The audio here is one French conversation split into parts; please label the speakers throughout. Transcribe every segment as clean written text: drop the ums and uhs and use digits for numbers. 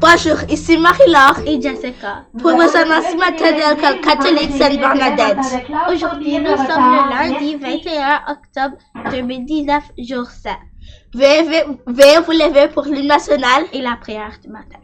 Speaker 1: Bonjour, ici Marie-Laure
Speaker 2: et Jessica
Speaker 1: pour le Saint maternelle catholique Sainte-Bernadette.
Speaker 2: Aujourd'hui, nous sommes le lundi 21 octobre 2019, jour 7.
Speaker 1: Veuillez vous lever pour l'hymne national
Speaker 2: et la prière du matin.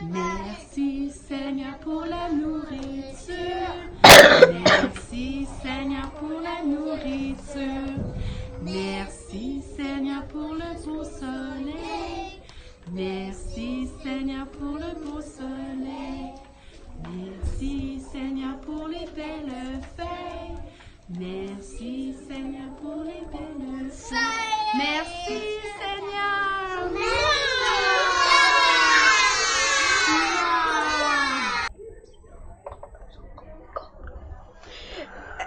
Speaker 3: Merci Seigneur pour la nourriture. Merci Seigneur pour la nourriture. Merci Seigneur pour le beau soleil. Merci Seigneur pour le beau soleil. Merci Seigneur pour les belles feuilles. Merci Seigneur pour les belles feuilles. Merci Seigneur.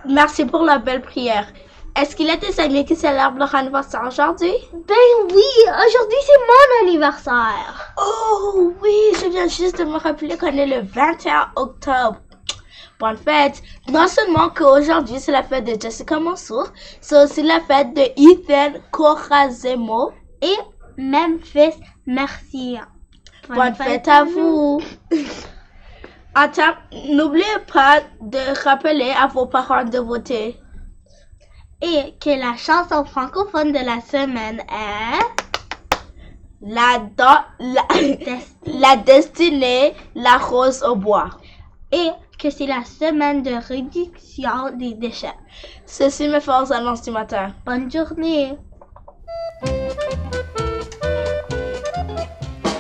Speaker 1: Merci pour la belle prière. Est-ce qu'il y a des amis qui célèbrent leur anniversaire aujourd'hui?
Speaker 2: Ben oui, aujourd'hui c'est mon anniversaire.
Speaker 1: Oh oui, je viens juste de me rappeler qu'on est le 21 octobre. Bonne fête. Non seulement qu'aujourd'hui c'est la fête de Jessica Mansour, c'est aussi la fête de Ethan Corazemo
Speaker 2: et Memphis Mercier.
Speaker 1: Bonne fête à vous. N'oubliez pas de rappeler à vos parents de voter.
Speaker 2: Et que la chanson francophone de la semaine est
Speaker 1: la destinée, la rose au bois.
Speaker 2: Et que c'est la semaine de réduction des déchets.
Speaker 1: Ceci me fait aux annonces du matin.
Speaker 2: Bonne journée.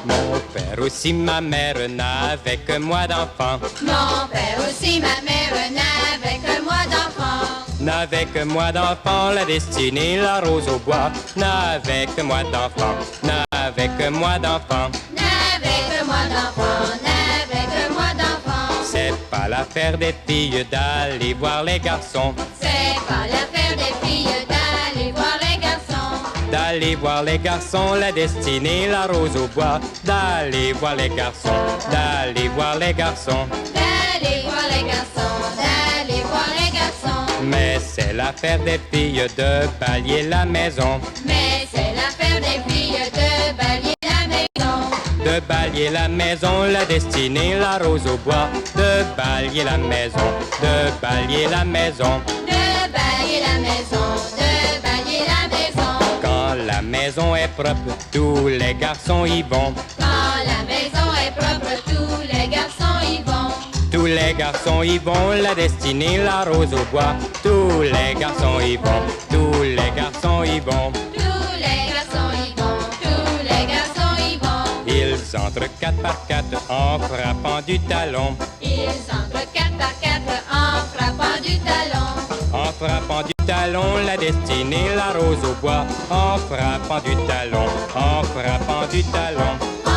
Speaker 4: Mon père aussi, ma mère n'avaient que moi d'enfant.
Speaker 5: Mon père aussi, ma mère n'avaient que moi d'enfant.
Speaker 4: N'avait que moi d'enfant, la destinée, la rose au bois. N'avait que moi d'enfant, n'avait que moi d'enfant.
Speaker 5: N'avait que moi d'enfant, n'avait que moi d'enfant.
Speaker 4: C'est pas l'affaire des filles d'aller voir les garçons.
Speaker 5: C'est pas l'affaire des filles d'aller voir les garçons.
Speaker 4: D'aller voir les garçons, la destinée, la rose au bois. D'aller voir les garçons, d'aller voir les garçons.
Speaker 5: D'aller voir les garçons, d'aller voir les garçons.
Speaker 4: Mais c'est l'affaire des filles de balayer la maison.
Speaker 5: Mais c'est l'affaire des filles de balayer la maison.
Speaker 4: De balayer la maison, la destinée, la rose au bois. De balayer la maison, de balayer la maison.
Speaker 5: De balayer la maison, de balayer la maison.
Speaker 4: Quand la maison est propre, tous les garçons y vont.
Speaker 5: Quand la maison est propre, tous les garçons y vont.
Speaker 4: Tous les garçons y vont, la destinée, la rose au bois. Tous les garçons y vont, tous les garçons y vont.
Speaker 5: Tous les garçons y vont, tous les garçons y vont.
Speaker 4: Ils entrent 4 par 4 en frappant du talon.
Speaker 5: Ils entrent 4 par 4 en frappant du talon.
Speaker 4: En frappant du talon, la destinée, la rose au bois. En frappant du talon, en frappant du talon.
Speaker 5: En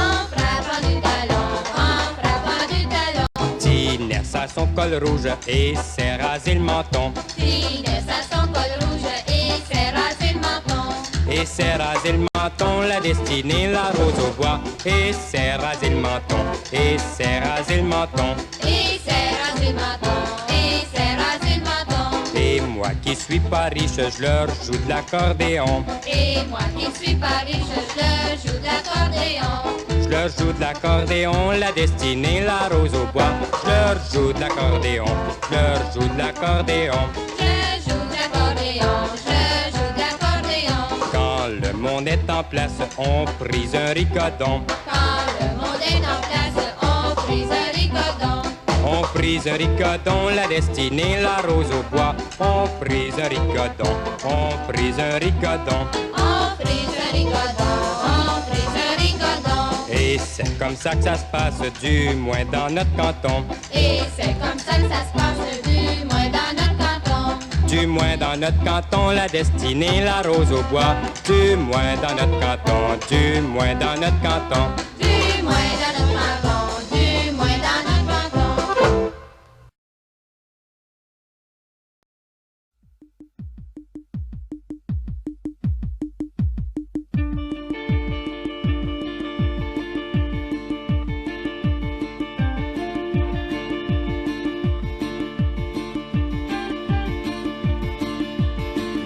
Speaker 4: à son col rouge et s'est rasé le menton.
Speaker 5: Finesse à son col rouge et s'est rasé le menton.
Speaker 4: Et s'est rasé le menton, la destinée, la rose au bois. Et s'est rasé le menton, et s'est rasé le menton.
Speaker 5: Et s'est rasé le menton. Et s'est rasé le menton.
Speaker 4: Et moi qui suis pas riche, je leur joue de l'accordéon.
Speaker 5: Et moi qui suis pas riche, je leur joue de l'accordéon.
Speaker 4: Je leur joue de l'accordéon, la destinée, la rose au bois. Je leur joue de l'accordéon, je leur joue de l'accordéon.
Speaker 5: Je joue de l'accordéon, je joue de l'accordéon.
Speaker 4: Quand le monde est en place, on prise un ricodon.
Speaker 5: Quand le monde est en place, on prise un ricodon.
Speaker 4: On prise un ricodon, la destinée, la rose au bois. On prise un ricodon, on prise un ricodon.
Speaker 5: On prise un ricodon, on prise un ricodon.
Speaker 4: Et c'est comme ça que ça se passe, du moins dans notre canton.
Speaker 5: Et c'est comme ça que ça se passe, du moins dans notre canton.
Speaker 4: Du moins dans notre canton, la destinée, la rose au bois. Du moins dans notre canton, du moins dans notre canton.
Speaker 5: Du moins dans notre canton, du moins dans notre canton.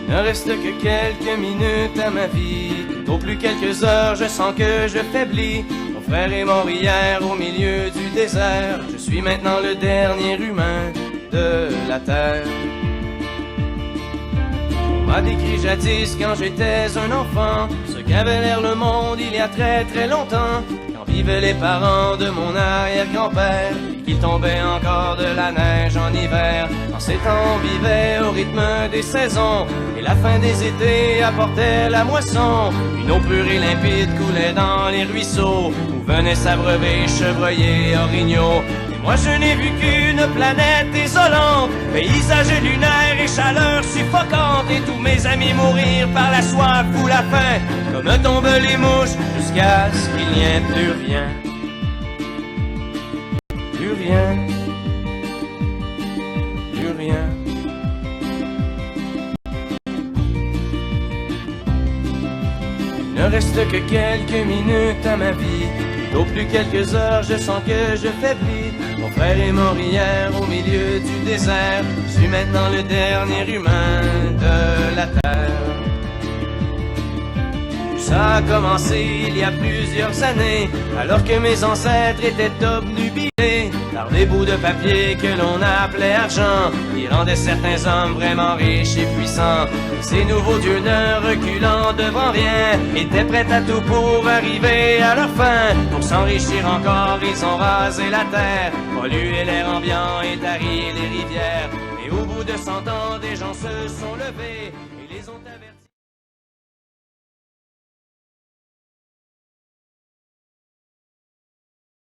Speaker 6: Ne reste que quelques minutes à ma vie. Au plus quelques heures, je sens que je faiblis. Mon frère est mort hier au milieu du désert. Je suis maintenant le dernier humain de la terre. On m'a décrit jadis quand j'étais un enfant ce qu'avait l'air le monde il y a très très longtemps. Quand vivaient les parents de mon arrière-grand-père et qu'il tombait encore de la neige en hiver. En ces temps on vivait au rythme des saisons et la fin des étés apportait la moisson. Une eau pure et limpide coulait dans les ruisseaux où venaient s'abreuver chevreuils, orignaux. Moi je n'ai vu qu'une planète désolante, paysage lunaire et chaleur suffocante, et tous mes amis mourir par la soif ou la faim, comme tombent les mouches, jusqu'à ce qu'il n'y ait plus rien. Plus rien. Plus rien. Il ne reste que quelques minutes à ma vie. Au plus quelques heures, je sens que je faiblis. Mon frère est mort hier au milieu du désert. Je suis maintenant le dernier humain de la terre. Ça a commencé il y a plusieurs années, alors que mes ancêtres étaient obnubilés par des bouts de papier que l'on appelait argent, qui rendaient certains hommes vraiment riches et puissants. Ces nouveaux dieux ne reculant devant rien, étaient prêts à tout pour arriver à leur fin. Pour s'enrichir encore, ils ont rasé la terre, pollué l'air ambiant et tari les rivières. Et au bout de 100 ans, des gens se sont levés.